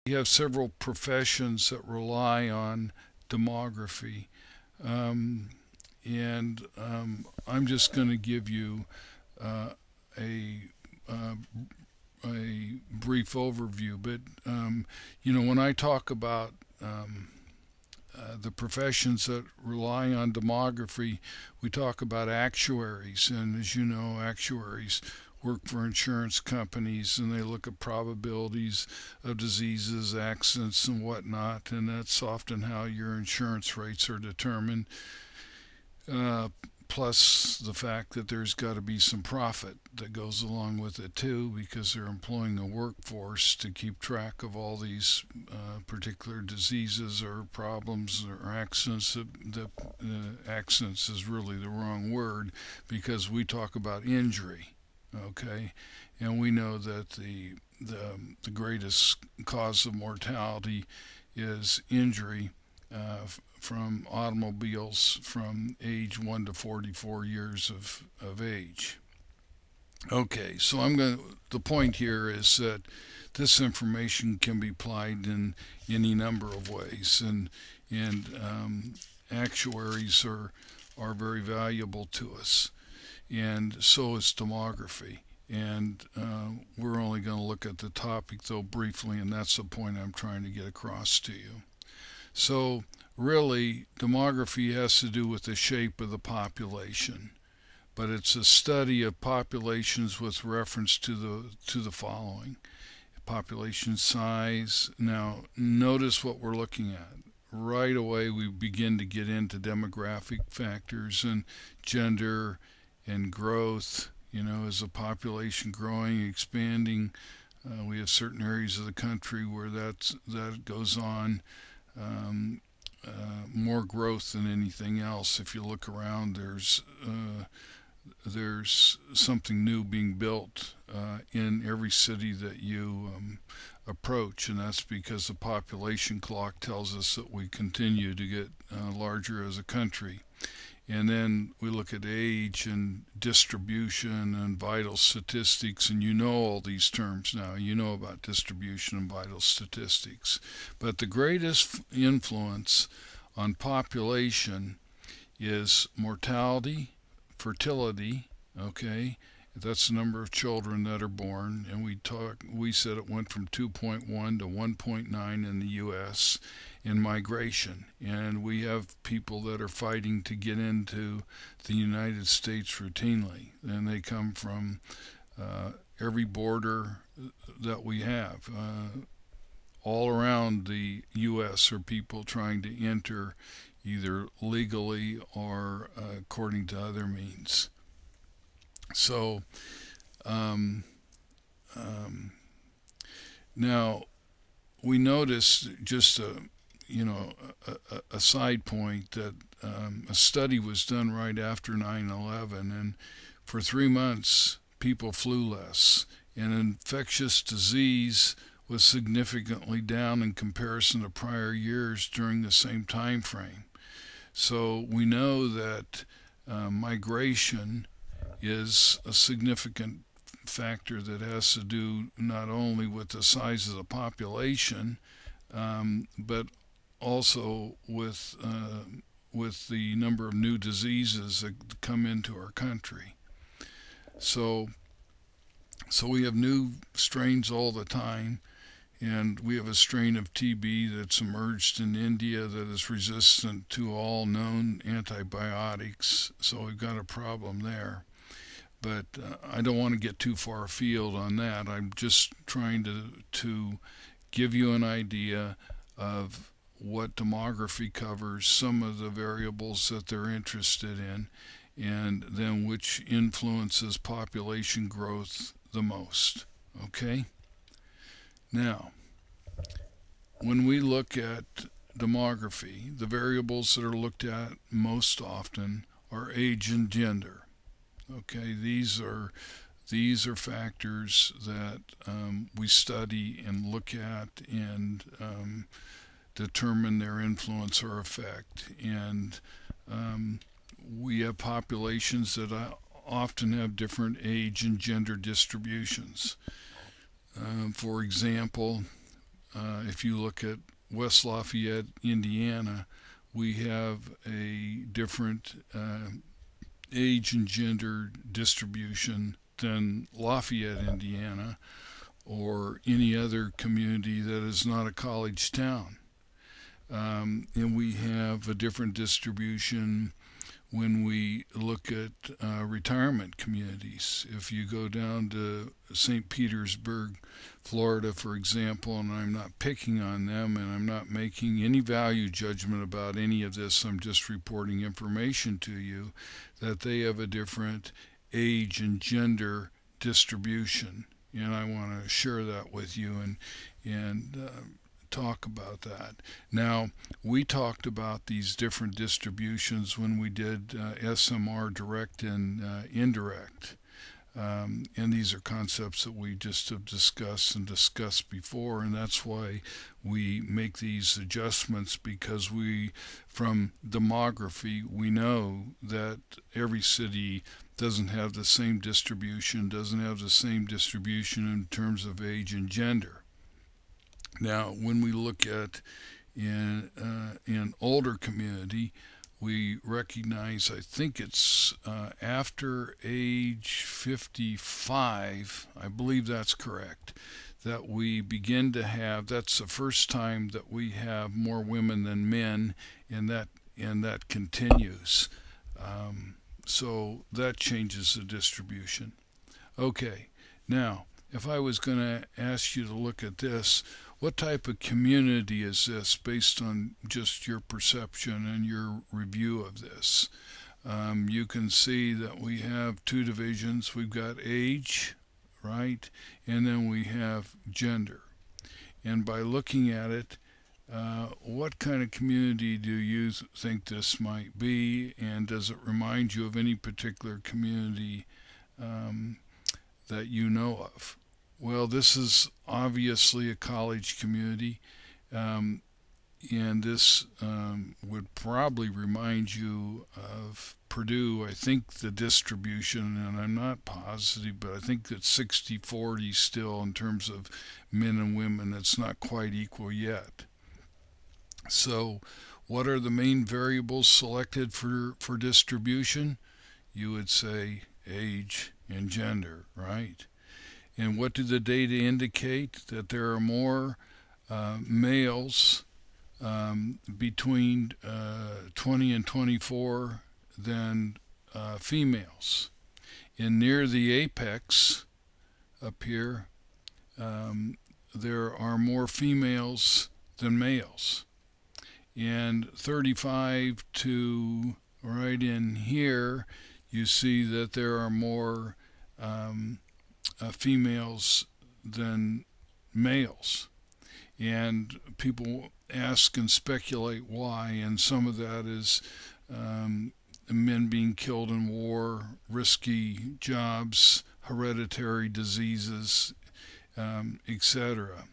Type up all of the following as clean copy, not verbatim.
we have several professions that rely on demography. Um, and I'm just going to give you uh, a uh, a brief overview. But when I talk about the professions that rely on demography, we talk about actuaries, and as you know, actuaries work for insurance companies and they look at probabilities of diseases, accidents, and whatnot, and that's often how your insurance rates are determined. Uh, Plus the fact that there's got to be some profit that goes along with it too, because they're employing a workforce to keep track of all these particular diseases or problems or accidents. Accidents is really the wrong word because we talk about injury, okay, and we know that the greatest cause of mortality is injury from automobiles from age 1 to 44 years of age. Okay, so the point here is that this information can be applied in any number of ways, and actuaries are very valuable to us, and so is demography. And we're only going to look at the topic though briefly, and that's the point I'm trying to get across to you. So really, demography has to do with the shape of the population, but it's a study of populations with reference to the following: population size. Now, notice what we're looking at. Right away, we begin to get into demographic factors and gender and growth. Is the population growing, expanding? We have certain areas of the country where that goes on. Um, More growth than anything else. If you look around, there's something new being built in every city that you approach, and that's because the population clock tells us that we continue to get larger as a country. And then we look at age and distribution and vital statistics, and you know all these terms now. You know about distribution and vital statistics. But the greatest influence on population is mortality, fertility, okay? That's the number of children that are born, and we said it went from 2.1 to 1.9 in the US, in migration. And we have people that are fighting to get into the United States routinely, and they come from every border that we have. All around the U.S. are people trying to enter either legally or according to other means. So um, um, now we noticed just a side point that a study was done right after 9/11, and for 3 months people flew less, and infectious disease was significantly down in comparison to prior years during the same time frame. So we know that migration is a significant factor that has to do not only with the size of the population, but also with the number of new diseases that come into our country. So we have new strains all the time, and we have a strain of TB that's emerged in India that is resistant to all known antibiotics. So we've got a problem there. But I don't want to get too far afield on that. I'm just trying to give you an idea of what demography covers, some of the variables that they're interested in, and then which influences population growth the most. Okay? Now, when we look at demography, the variables that are looked at most often are age and gender. Okay, these are factors that we study and look at and determine their influence or effect. And we have populations that often have different age and gender distributions. For example, if you look at West Lafayette, Indiana, we have a different age and gender distribution than Lafayette, Indiana, or any other community that is not a college town. And we have a different distribution when we look at retirement communities. If you go down to St. Petersburg, Florida, for example, and I'm not picking on them and I'm not making any value judgment about any of this, I'm just reporting information to you that they have a different age and gender distribution. And I want to share that with you and talk about that. Now, we talked about these different distributions when we did SMR direct and indirect. And these are concepts that we just have discussed before, and that's why we make these adjustments, because from demography, we know that every city doesn't have the same distribution in terms of age and gender. Now, when we look at in older community, we recognize, I think it's after age 55, I believe that's correct, that we begin to have, that's the first time that we have more women than men, and that continues. So that changes the distribution. Okay, now, if I was going to ask you to look at this, what type of community is this based on just your perception and your review of this? You can see that we have two divisions. We've got age, right? And then we have gender. And by looking at it, what kind of community do you think this might be? And does it remind you of any particular community that you know of? Well, this is obviously a college community, and this would probably remind you of Purdue. I think the distribution, and I'm not positive, but I think it's 60-40 still in terms of men and women. It's not quite equal yet. So, what are the main variables selected for distribution? You would say age and gender, right? And what do the data indicate? That there are more males between 20 and 24 than females. And near the apex up here, there are more females than males. And 35 to right in here, you see that there are more females than males. And people ask and speculate why, and some of that is men being killed in war, risky jobs, hereditary diseases, etc.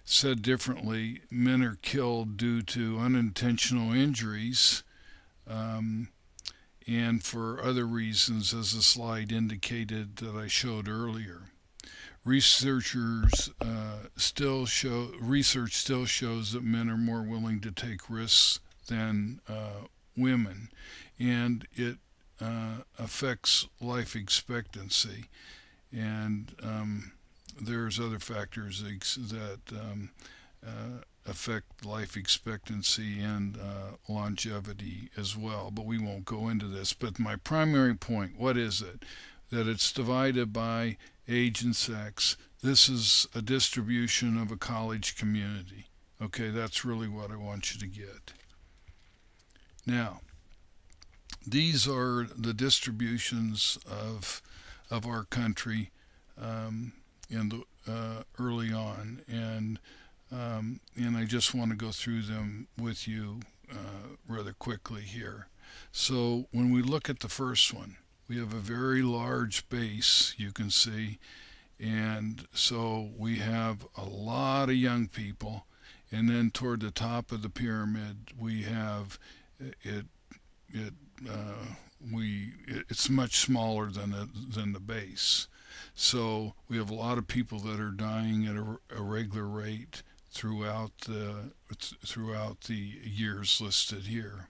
Said differently, men are killed due to unintentional injuries, and for other reasons, as the slide indicated that I showed earlier. Research still shows that men are more willing to take risks than women, and it affects life expectancy. And there's other factors that affect life expectancy and longevity as well, but we won't go into this. But my primary point, what is it? That it's divided by age and sex. This is a distribution of a college community. Okay, that's really what I want you to get. Now, these are the distributions of our country early on, and I just want to go through them with you rather quickly here. So when we look at the first one, we have a very large base, you can see, and so we have a lot of young people, and then toward the top of the pyramid we have it's much smaller than the base. So we have a lot of people that are dying at a regular rate throughout the years listed here.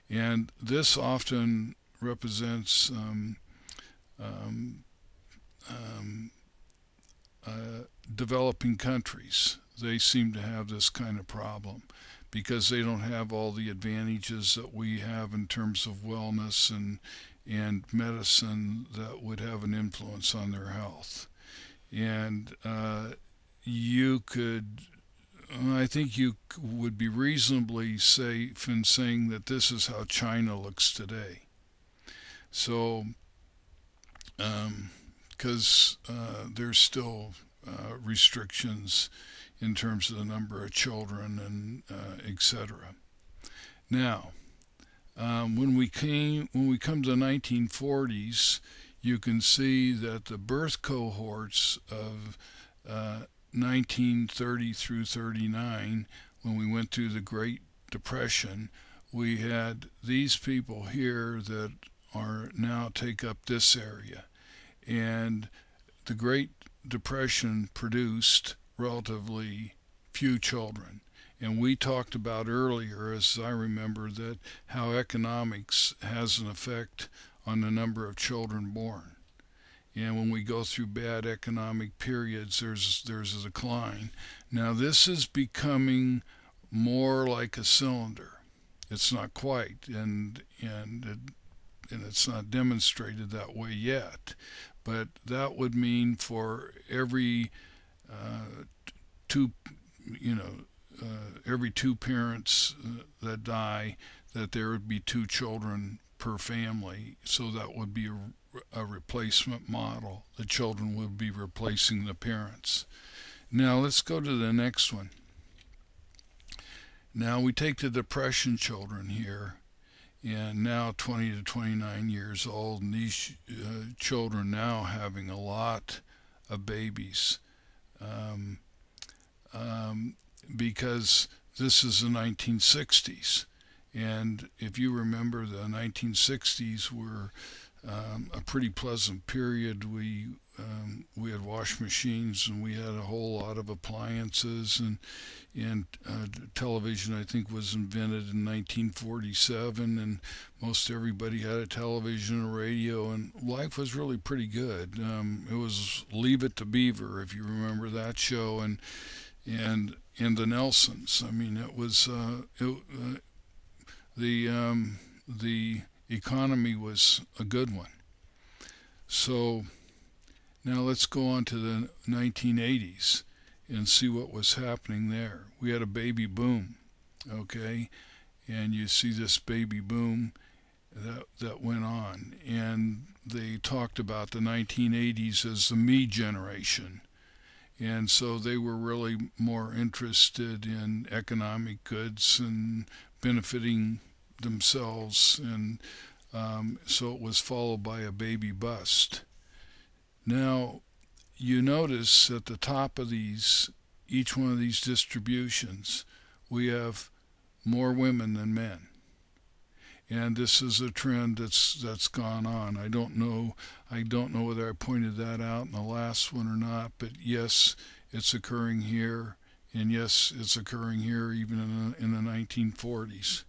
And this often represents um, um, developing countries. They seem to have this kind of problem because they don't have all the advantages that we have in terms of wellness and medicine that would have an influence on their health. And you could, I think you would be reasonably safe in saying that this is how China looks today. So, because there's still restrictions in terms of the number of children and etc. Now, when we come to the 1940s, you can see that the birth cohorts of 1930 through 39, when we went through the Great Depression, we had these people here that are now take up this area. And the Great Depression produced relatively few children. And we talked about earlier, as I remember, that how economics has an effect on the number of children born. And when we go through bad economic periods, there's a decline. Now this is becoming more like a cylinder. It's not quite, and it's not demonstrated that way yet. But that would mean for every two, you know, every two parents that die, that there would be two children per family. So that would be a replacement model. The children would be replacing the parents. Now let's go to the next one. Now we take the depression children here, and now 20 to 29 years old, and these children now having a lot of babies. Um, because this is the 1960s. And if you remember, the 1960s were a pretty pleasant period. We had wash machines, and we had a whole lot of appliances, and television, I think, was invented in 1947, and most everybody had a television and a radio, and life was really pretty good. It was Leave It to Beaver, if you remember that show, and the Nelsons. I mean, it was the economy was a good one. So now let's go on to the 1980s and see what was happening there. We had a baby boom, okay, and you see this baby boom that went on, and they talked about the 1980s as the me generation. And so they were really more interested in economic goods and benefiting themselves, and so it was followed by a baby bust. Now, you notice at the top of each one of these distributions, we have more women than men. And this is a trend that's gone on. I don't know whether I pointed that out in the last one or not, but yes, it's occurring here, and yes, it's occurring here even in the 1940s,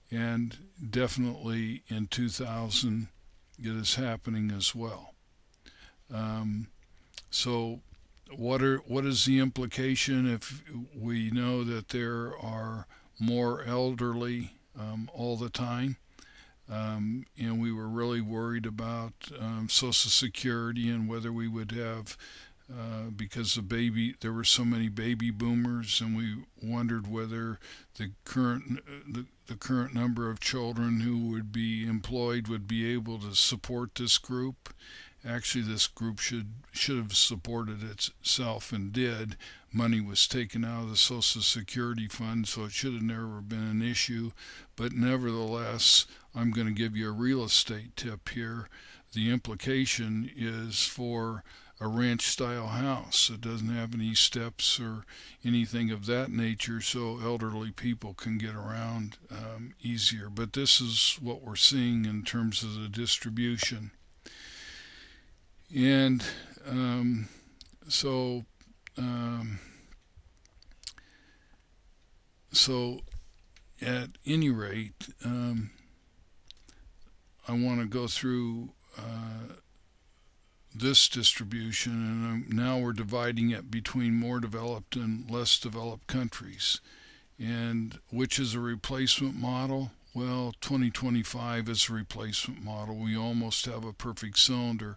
and definitely in 2000 it is happening as well. So what is the implication if we know that there are more elderly all the time? And we were really worried about Social Security and whether we would have, because there were so many baby boomers, and we wondered whether the current number of children who would be employed would be able to support this group. Actually, this group should have supported itself and did. Money was taken out of the Social Security fund, so it should have never been an issue. But nevertheless, I'm going to give you a real estate tip here. The implication is for a ranch-style house. It doesn't have any steps or anything of that nature, so elderly people can get around easier. But this is what we're seeing in terms of the distribution. And so So, at any rate, I want to go through this distribution, and now we're dividing it between more developed and less developed countries. And which is a replacement model? Well, 2025 is a replacement model. We almost have a perfect cylinder.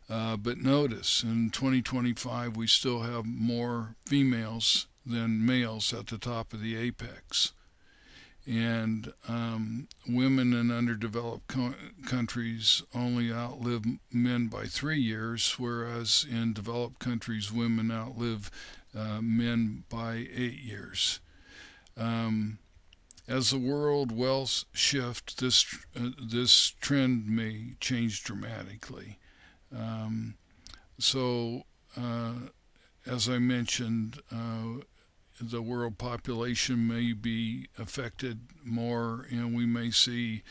But notice, in 2025, we still have more females than males at the top of the apex. And women in underdeveloped countries only outlive men by 3 years, whereas in developed countries, women outlive men by 8 years. As the world wealth shift, this trend may change dramatically. Um, so, as I mentioned, the world population may be affected more, and we may see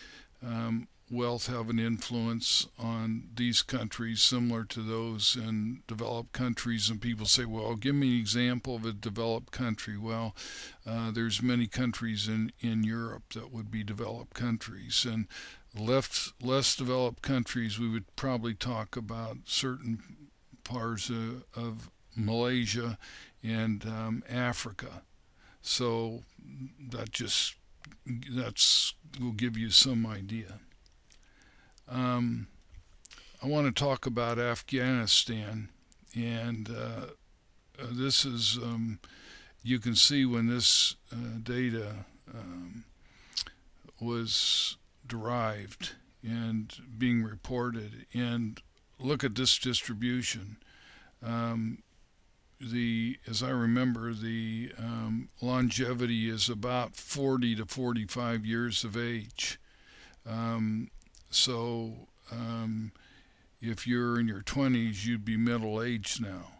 wealth have an influence on these countries similar to those in developed countries. And people say, well, give me an example of a developed country. Well, there's many countries in Europe that would be developed countries. And less developed countries, we would probably talk about certain parts of Malaysia and Africa. So that's will give you some idea. I want to talk about Afghanistan, and this is you can see when this data was derived and being reported, and look at this distribution. As I remember, the longevity is about 40 to 45 years of age. So if you're in your 20s, you'd be middle aged now.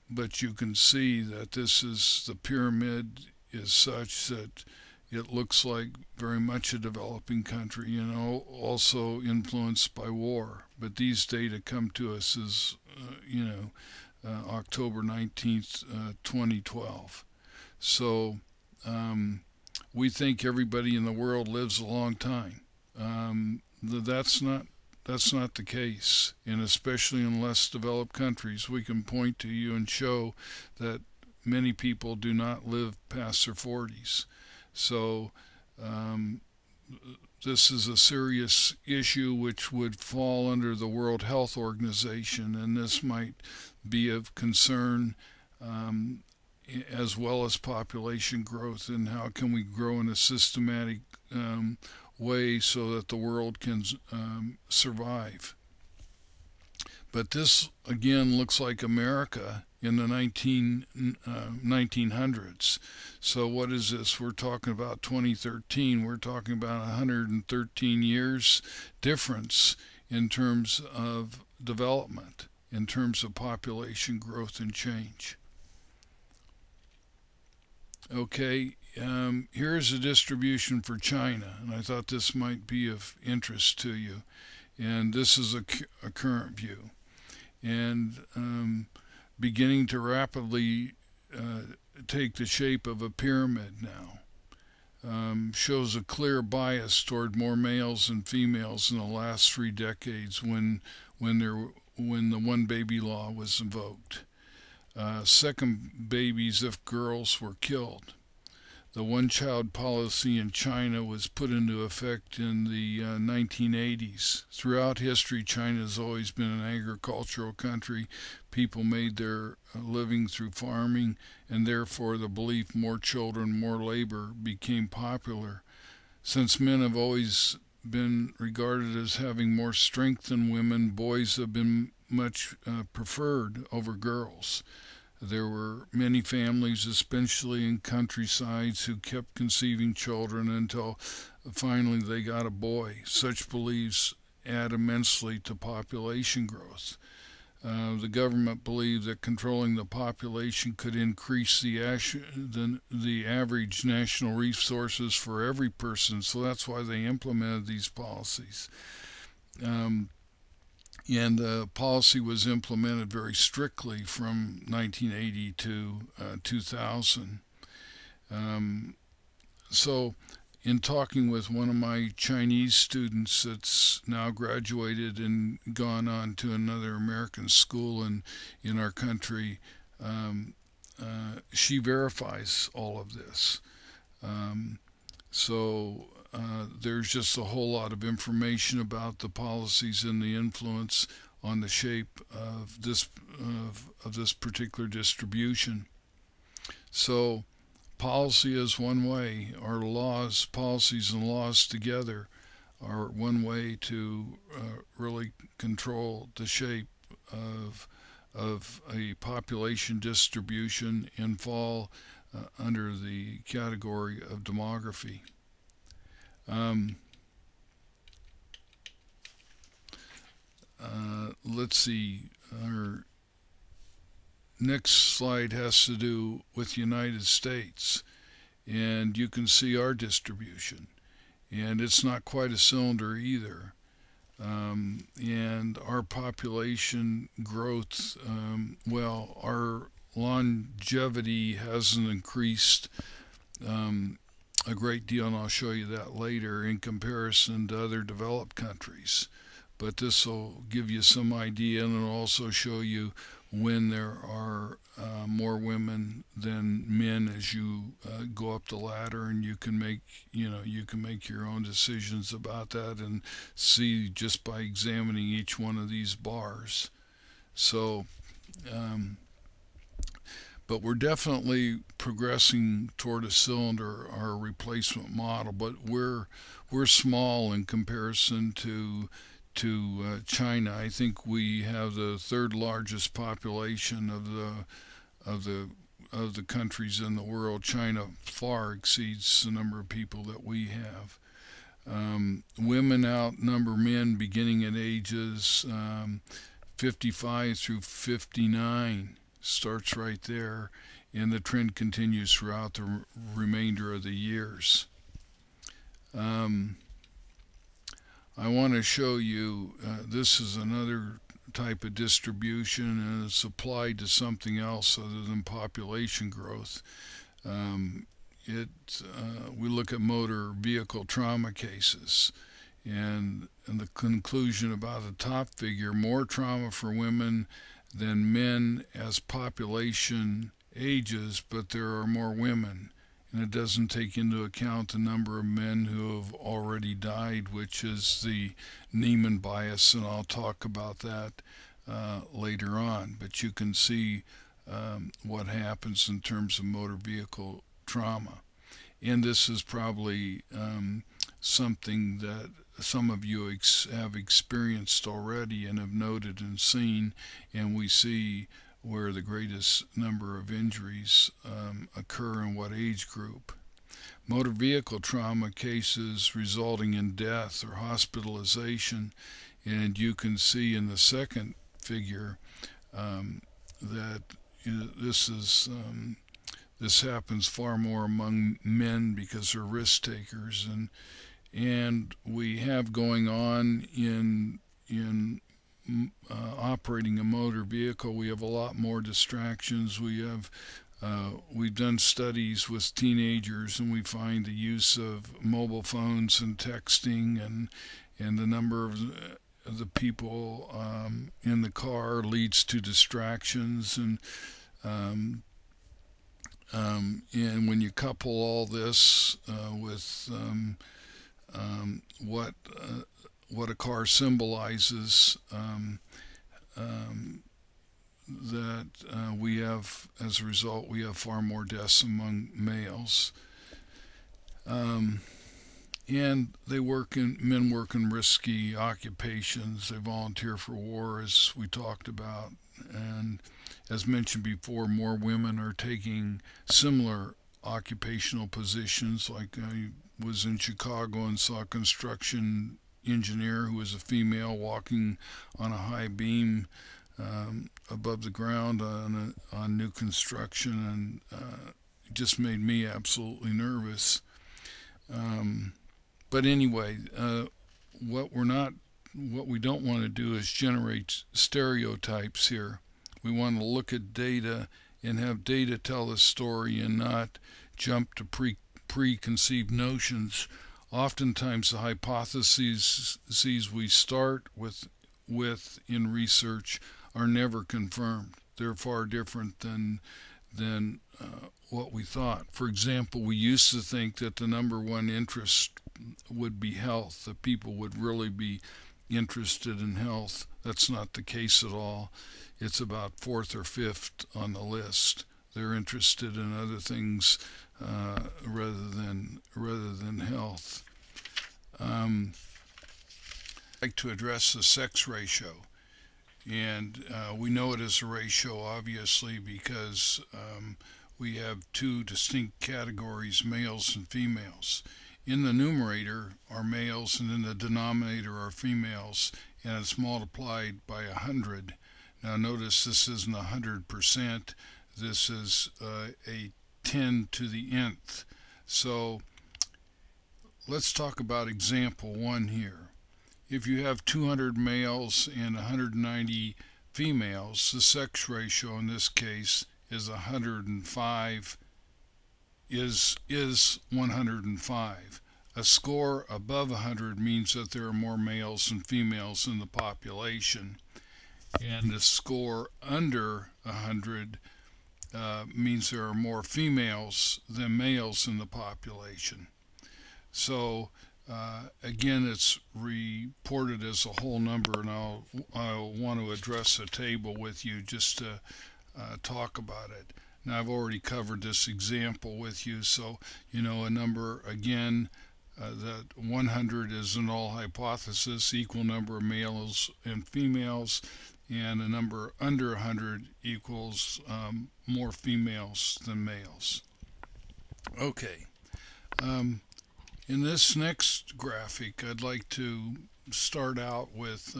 But you can see that the pyramid is such that it looks like very much a developing country, also influenced by war. But these data come to us as, October 19th, 2012. So we think everybody in the world lives a long time. That's not the case, and especially in less developed countries, we can point to you and show that many people do not live past their 40s. So this is a serious issue which would fall under the World Health Organization, and this might be of concern as well as population growth, and how can we grow in a systematic way so that the world can survive. But this again looks like America in the 1900s. So what is this? We're talking about 2013. We're talking about 113 years difference in terms of development, in terms of population growth and change. Okay, here's a distribution for China, and I thought this might be of interest to you. And this is a current view. And beginning to rapidly take the shape of a pyramid now. Shows a clear bias toward more males than females in the last 3 decades when the one baby law was invoked. Second babies if girls were killed. The one-child policy in China was put into effect in the 1980s. Throughout history, China has always been an agricultural country. People made their living through farming, and therefore the belief more children, more labor became popular. Since men have always been regarded as having more strength than women, boys have been much preferred over girls. There were many families, especially in countrysides, who kept conceiving children until finally they got a boy. Such beliefs add immensely to population growth. The government believed that controlling the population could increase the average national resources for every person, so that's why they implemented these policies. And the policy was implemented very strictly from 1980 to 2000. Um, so, in talking with one of my Chinese students that's now graduated and gone on to another American school in our country, she verifies all of this. Um, so there's just a whole lot of information about the policies and the influence on the shape of this particular distribution. So policy is one way. Our laws, policies, and laws together are one way to really control the shape of a population distribution and fall under the category of demography. Um, let's see. Our next slide has to do with the United States, and you can see our distribution. And it's not quite a cylinder either. And our population growth, well, our longevity hasn't increased a great deal, and I'll show you that later in comparison to other developed countries. But this will give you some idea, and it'll also show you when there are more women than men as you go up the ladder, and you can make your own decisions about that and see just by examining each one of these bars. So um, but we're definitely progressing toward a cylinder, our replacement model. But we're small in comparison to China. I think we have the third largest population of the countries in the world. China far exceeds the number of people that we have. Women outnumber men beginning at ages 55 through 59. Starts right there, and the trend continues throughout the remainder of the years. Um, I want to show you this is another type of distribution, and it's applied to something else other than population growth. Um, we look at motor vehicle trauma cases, and the conclusion about the top figure: more trauma for women than men as population ages, but there are more women. And it doesn't take into account the number of men who have already died, which is the Neiman bias, and I'll talk about that later on. But you can see what happens in terms of motor vehicle trauma. And this is probably something that some of you have experienced already and have noted and seen, and we see where the greatest number of injuries occur in what age group. Motor vehicle trauma cases resulting in death or hospitalization, and you can see in the second figure that this happens far more among men because they're risk takers, and we have going on in operating a motor vehicle. We have a lot more distractions. We've done studies with teenagers, and we find the use of mobile phones and texting and the number of the people in the car leads to distractions, and when you couple all this with what a car symbolizes, that we have, as a result, we have far more deaths among males. And men work in risky occupations. They volunteer for war, as we talked about. And as mentioned before, more women are taking similar occupational positions. Like I was in Chicago and saw a construction engineer who was a female walking on a high beam above the ground on new construction, and it just made me absolutely nervous. But anyway, what we don't want to do is generate stereotypes here. We want to look at data and have data tell the story and not jump to preconceived notions. Oftentimes, the hypotheses we start with in research are never confirmed. They're far different than what we thought. For example, we used to think that the number one interest would be health, that people would really be interested in health. That's not the case at all. It's about fourth or fifth on the list. They're interested in other things rather than health. I'd like to address the sex ratio, and we know it as a ratio obviously because we have two distinct categories, males and females. In the numerator are males, and in the denominator are females, and it's multiplied by 100. Now notice this isn't 100%. This is a 10 to the nth. So let's talk about example 1 here. If you have 200 males and 190 females, the sex ratio in this case is 105 is 105. A score above 100 means that there are more males than females in the population, and a score under 100 means there are more females than males in the population. So again, it's reported as a whole number, and I'll want to address a table with you just to talk about it. Now, I've already covered this example with you, so you know a number again that 100 is a null hypothesis, equal number of males and females, and a number under 100 equals more females than males. Okay. In this next graphic, I'd like to start out with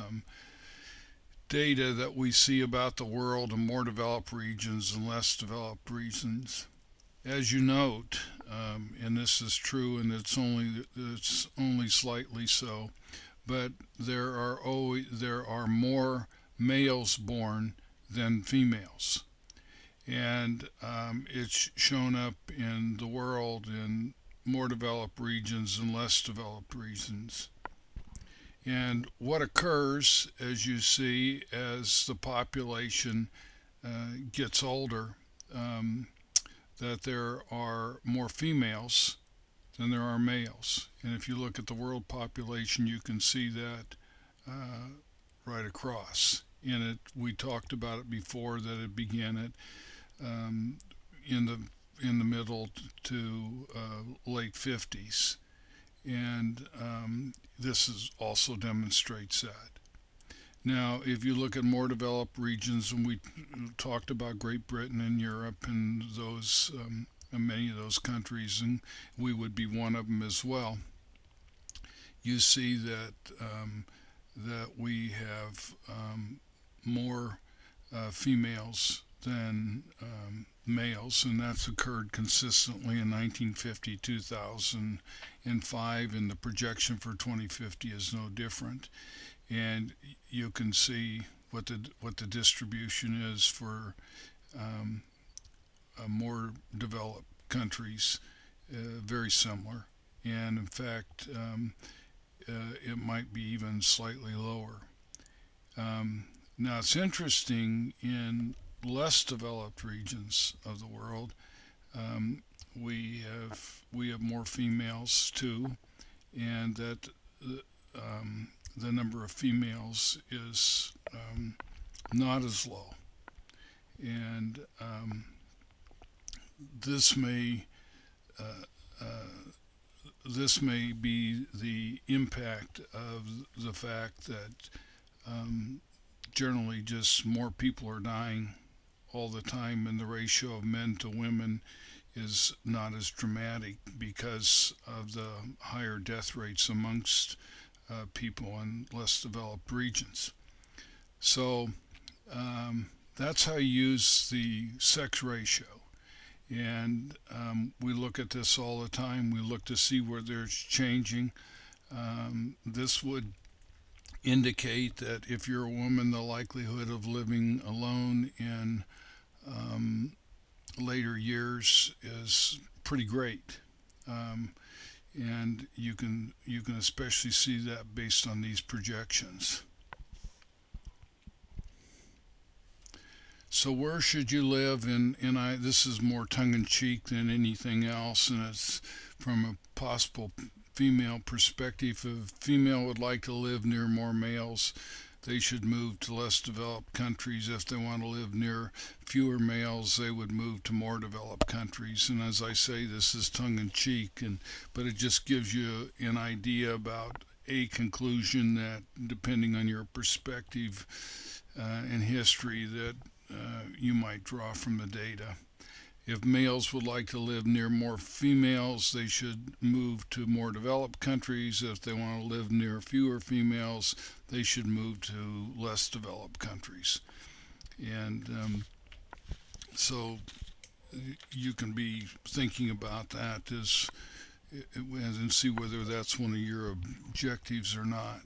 data that we see about the world in more developed regions and less developed regions. As you note, and this is true, and it's only slightly so, but there are more males born than females, and it's shown up in the world in more developed regions and less developed regions. And what occurs, as you see, as the population gets older, that there are more females than there are males. And if you look at the world population, you can see that right across. And we talked about it before, that it began at in the middle to late 50s, and this also demonstrates that. Now, if you look at more developed regions, and we talked about Great Britain and Europe and those many of those countries, and we would be one of them as well, you see that that we have more females than males, and that's occurred consistently in 1950, 2005, and the projection for 2050 is no different. And you can see what the distribution is for more developed countries, very similar, and in fact it might be even slightly lower. Now it's interesting, in less developed regions of the world, we have more females too, and that the number of females is not as low, and this may be the impact of the fact that generally just more people are dying all the time, and the ratio of men to women is not as dramatic because of the higher death rates amongst people in less developed regions. So that's how you use the sex ratio. And we look at this all the time. We look to see where there's changing. This would indicate that if you're a woman, the likelihood of living alone in later years is pretty great. Um, and you can especially see that based on these projections. So where should you live? And this is more tongue-in-cheek than anything else, and it's from a possible female perspective. If a female would like to live near more males, they should move to less developed countries. If they want to live near fewer males, they would move to more developed countries. And as I say, this is tongue-in-cheek, but it just gives you an idea about a conclusion that, depending on your perspective and history, that you might draw from the data. If males would like to live near more females, they should move to more developed countries. If they want to live near fewer females, they should move to less developed countries. And so you can be thinking about that and see whether that's one of your objectives or not.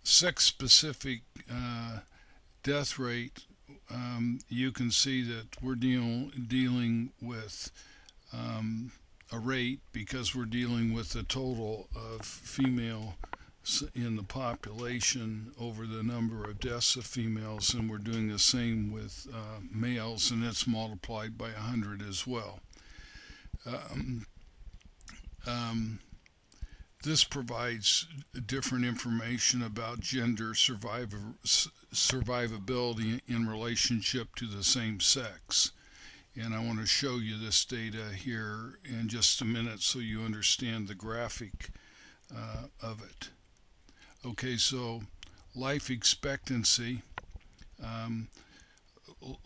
Sex specific death rate, you can see that we're dealing with a rate because we're dealing with the total of female in the population over the number of deaths of females, and we're doing the same with males, and it's multiplied by 100 as well. Um, um, this provides different information about gender survivability in relationship to the same sex. And I want to show you this data here in just a minute so you understand the graphic of it. Okay, so life expectancy. Um,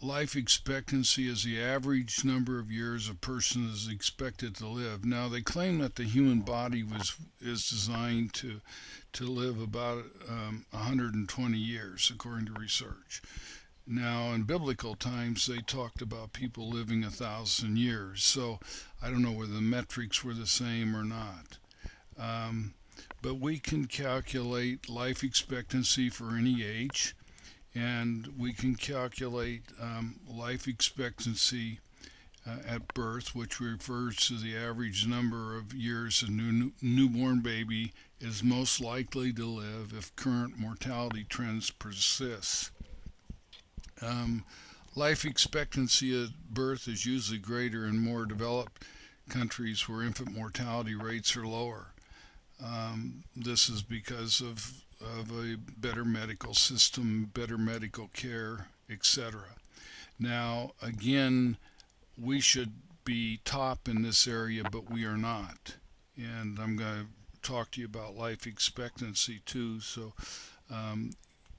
Life expectancy is the average number of years a person is expected to live. Now, they claim that the human body is designed to live about 120 years, according to research. Now, in biblical times, they talked about people living 1,000 years. So I don't know whether the metrics were the same or not. But we can calculate life expectancy for any age, and we can calculate life expectancy at birth, which refers to the average number of years a newborn baby is most likely to live if current mortality trends persist. Life expectancy at birth is usually greater in more developed countries where infant mortality rates are lower. This is because of a better medical system, better medical care, etc. Now, again, we should be top in this area, but we are not. And I'm going to talk to you about life expectancy too, so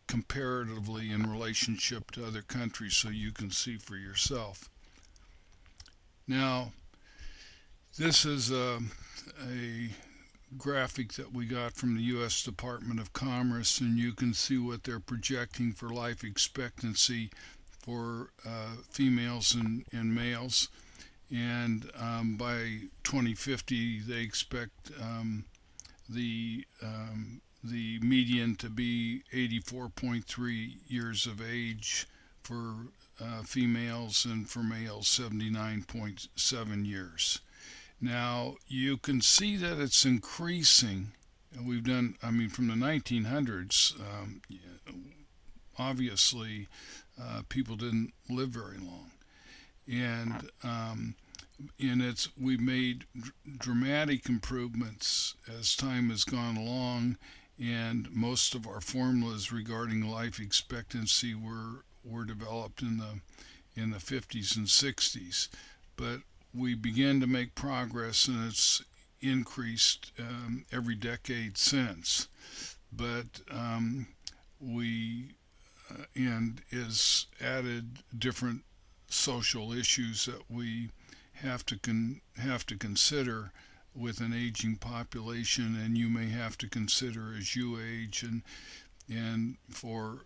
comparatively in relationship to other countries, so you can see for yourself. Now, this is a graphic that we got from the U.S. Department of Commerce, and you can see what they're projecting for life expectancy for females and males. And by 2050, they expect the median to be 84.3 years of age for females, and for males 79.7 years. Now, you can see that it's increasing. We've done, from the 1900s, obviously, people didn't live very long. And we've made dramatic improvements as time has gone along, and most of our formulas regarding life expectancy were developed in the 50s and 60s. But we began to make progress, and it's increased every decade since. But and is added different social issues that we have to consider with an aging population, and you may have to consider as you age, and for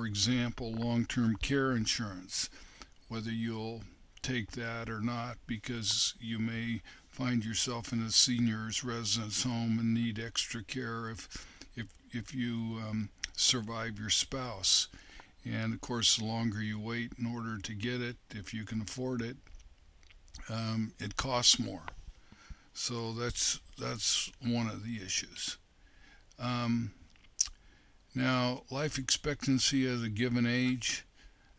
example, long-term care insurance, whether you'll take that or not, because you may find yourself in a senior's residence home and need extra care if you survive your spouse. And of course, the longer you wait in order to get it, if you can afford it, it costs more. So that's one of the issues. Um, Now, life expectancy at a given age,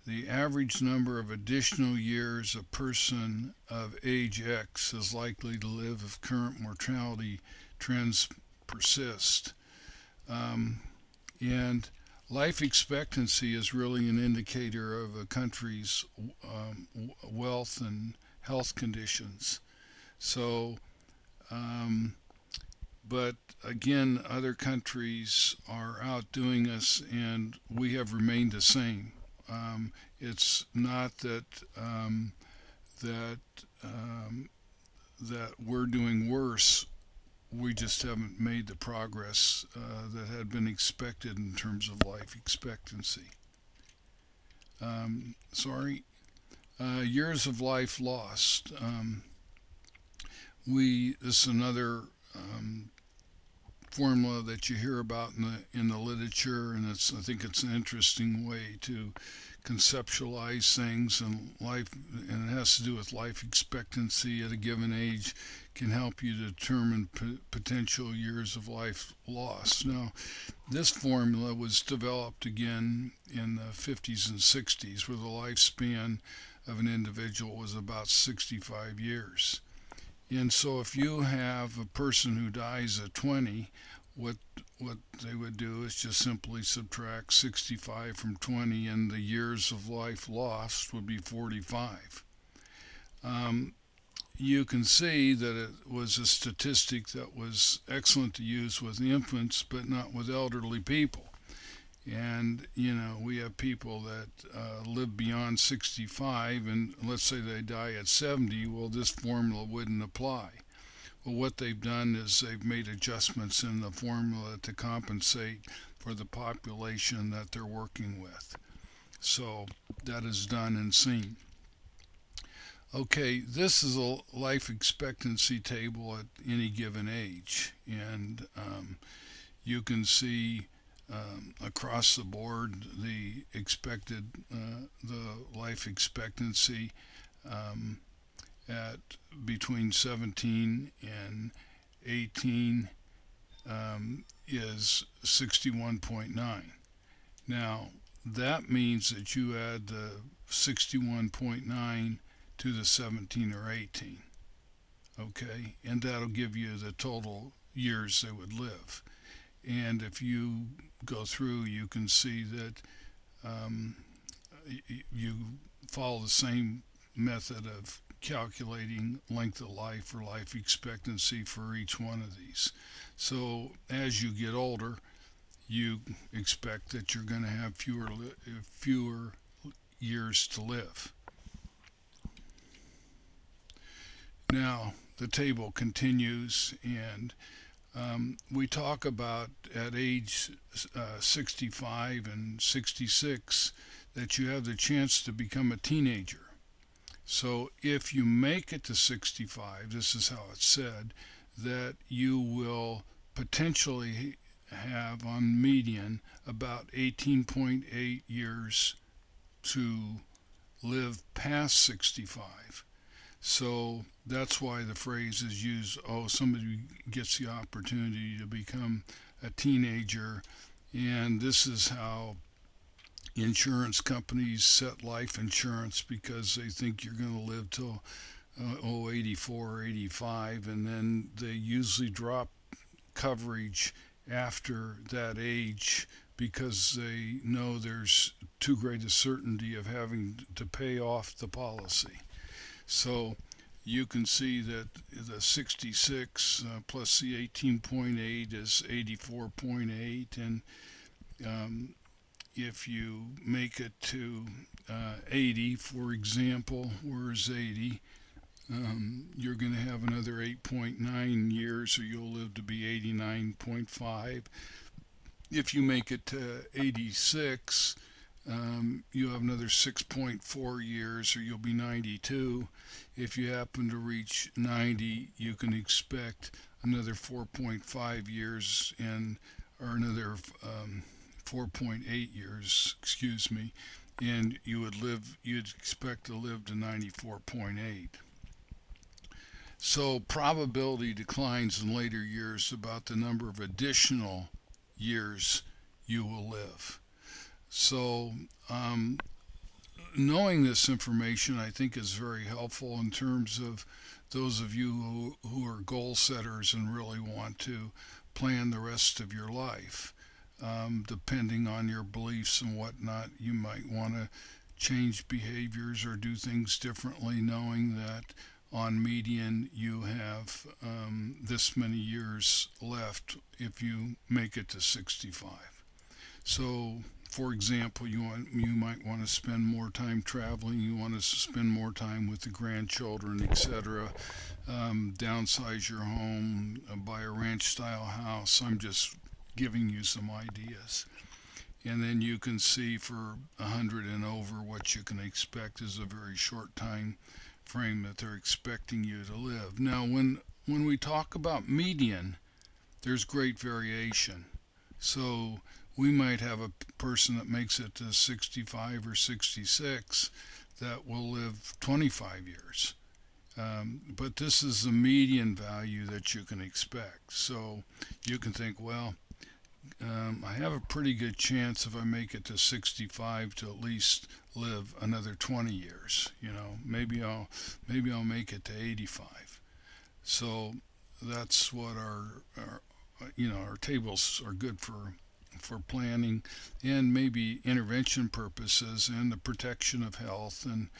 the average number of additional years a person of age X is likely to live if current mortality trends persist. Um, and life expectancy is really an indicator of a country's wealth and health conditions. So, um, but again, other countries are outdoing us, and we have remained the same. It's not that um, that we're doing worse. We just haven't made the progress that had been expected in terms of life expectancy. Sorry, years of life lost. This is another formula that you hear about in the literature, and I think it's an interesting way to conceptualize things and life, and it has to do with life expectancy at a given age can help you determine potential years of life lost. Now, this formula was developed again in the 50s and 60s, where the lifespan of an individual was about 65 years. And so if you have a person who dies at 20, what what they would do is just simply subtract 65 from 20, and the years of life lost would be 45. Um, you can see that it was a statistic that was excellent to use with infants, but not with elderly people. And we have people that live beyond 65, and let's say they die at 70. Well, this formula wouldn't apply. Well, what they've done is they've made adjustments in the formula to compensate for the population that they're working with. So that is done and seen. Okay, this is a life expectancy table at any given age, and you can see across the board the the life expectancy um, at between 17 and 18 is 61.9. Now, that means that you add the 61.9 to the 17 or 18, okay? And that'll give you the total years they would live. And if you go through, you can see that um, you follow the same method of calculating length of life or life expectancy for each one of these. So as you get older, you expect that you're going to have fewer years to live. Now the table continues, and we talk about at age 65 and 66 that you have the chance to become a teenager. So if you make it to 65, this is how it's said, that you will potentially have on median about 18.8 years to live past 65. So that's why the phrase is used, oh, somebody gets the opportunity to become a teenager. And this is how insurance companies set life insurance, because they think you're going to live till 84 or 85, and then they usually drop coverage after that age because they know there's too great a certainty of having to pay off the policy. So you can see that the 66 plus the 18.8 is 84.8, and if you make it to 80, for example, where's 80? You're going to have another 8.9 years, so you'll live to be 89.5. If you make it to 86, you have another 6.4 years, or you'll be 92. If you happen to reach 90, you can expect another 4.5 years, and or another 94.8 years, excuse me, and you'd expect to live to 94.8. So probability declines in later years about the number of additional years you will live. So knowing this information, I think, is very helpful in terms of those of you who are goal setters and really want to plan the rest of your life. Depending on your beliefs and whatnot, you might want to change behaviors or do things differently, knowing that on median you have this many years left if you make it to 65. So, for example, you might want to spend more time traveling. You want to spend more time with the grandchildren, etc. Downsize your home, buy a ranch-style house. I'm just giving you some ideas. And then you can see for 100 and over what you can expect is a very short time frame that they're expecting you to live. Now, when we talk about median, there's great variation. So we might have a person that makes it to 65 or 66 that will live 25 years. But this is the median value that you can expect. So you can think, well, I have a pretty good chance if I make it to 65 to at least live another 20 years. Maybe I'll make it to 85. So that's what our tables are good for planning and maybe intervention purposes and the protection of health and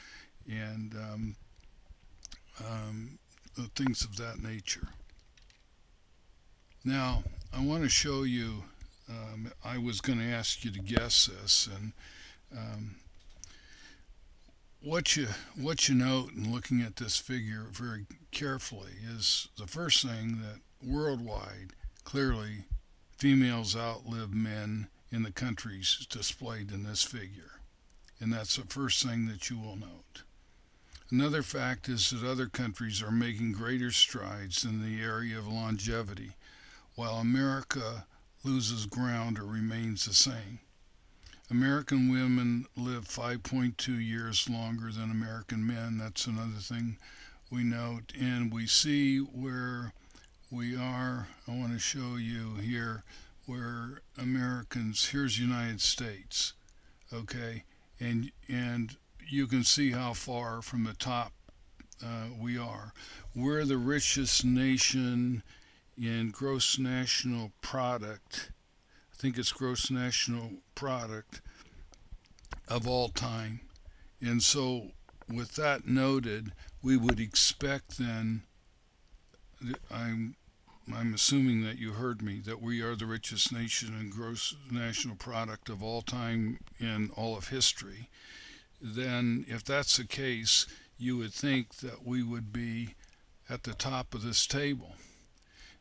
things of that nature. Now, I want to show you. I was going to ask you to guess this, and what you note in looking at this figure very carefully is the first thing that worldwide, clearly, females outlive men in the countries displayed in this figure, and that's the first thing that you will note. Another fact is that other countries are making greater strides in the area of longevity, while America loses ground or remains the same. American women live 5.2 years longer than American men. That's another thing we note. And we see where we are. I want to show you here where Americans, here's United States, okay? And you can see how far from the top we are. We're the richest nation in gross national product. I think it's gross national product of all time. And so with that noted, we would expect then, I'm assuming that you heard me, that we are the richest nation in gross national product of all time in all of history. Then if that's the case, you would think that we would be at the top of this table.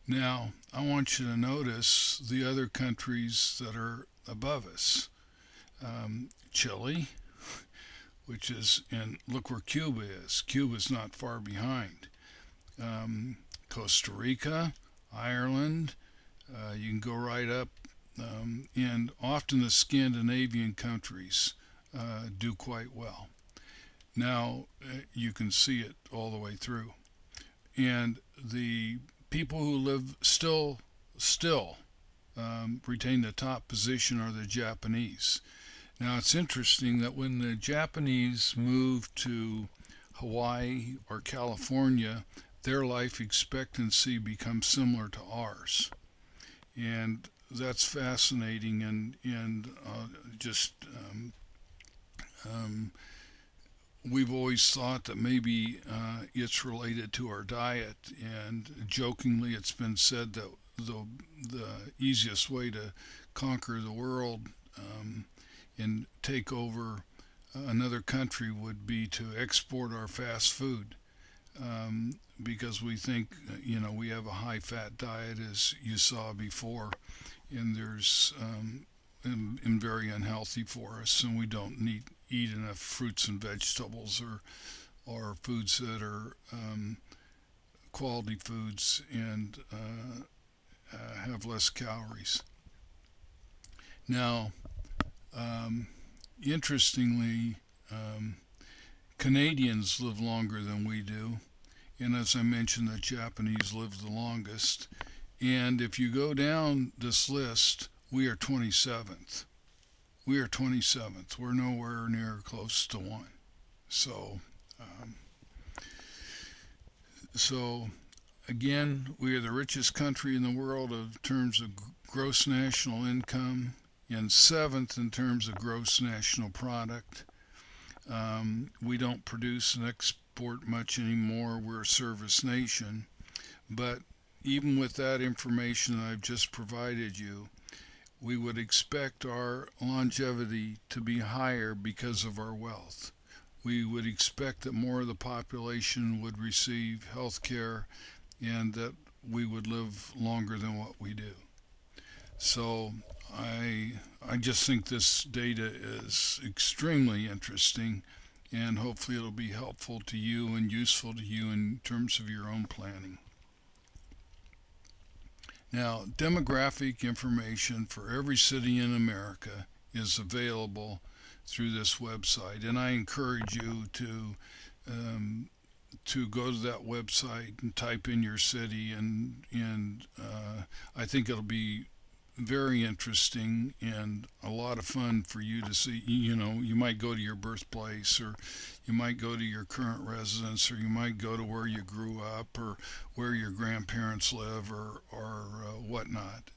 Now, I want you to notice the other countries that are above us. Chile, which is, and look where Cuba is. Cuba's not far behind. Costa Rica, Ireland, you can go right up, and often the Scandinavian countries do quite well. Now, you can see it all the way through. And the people who live still retain the top position are the Japanese. Now it's interesting that when the Japanese moved to Hawaii or California, their life expectancy becomes similar to ours, and that's fascinating. And just we've always thought that maybe it's related to our diet, and jokingly it's been said that the easiest way to conquer the world and take over another country would be to export our fast food, because we think we have a high fat diet, as you saw before, and there's and very unhealthy for us, and we don't eat enough fruits and vegetables or foods that are quality foods and have less calories. Now, um, interestingly, um, Canadians live longer than we do. And as I mentioned, the Japanese live the longest. And if you go down this list, we are 27th. We are 27th. We're nowhere near close to one. So, um, so again, we are the richest country in the world in terms of gross national income, and seventh in terms of gross national product. We don't produce and export much anymore. We're a service nation. But even with that information that I've just provided you, we would expect our longevity to be higher because of our wealth. We would expect that more of the population would receive health care and that we would live longer than what we do. So I just think this data is extremely interesting, and hopefully it'll be helpful to you and useful to you in terms of your own planning. Now, demographic information for every city in America is available through this website, and I encourage you um, to go to that website and type in your city, and I think it'll be very interesting and a lot of fun for you to see. You know, you might go to your birthplace, or you might go to your current residence, or you might go to where you grew up, or where your grandparents live, or whatnot.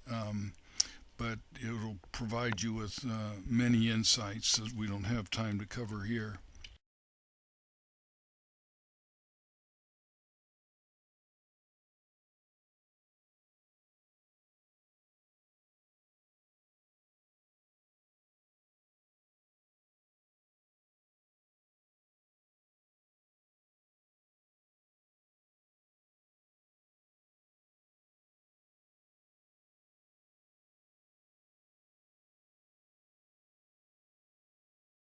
But it'll provide you with many insights that we don't have time to cover here.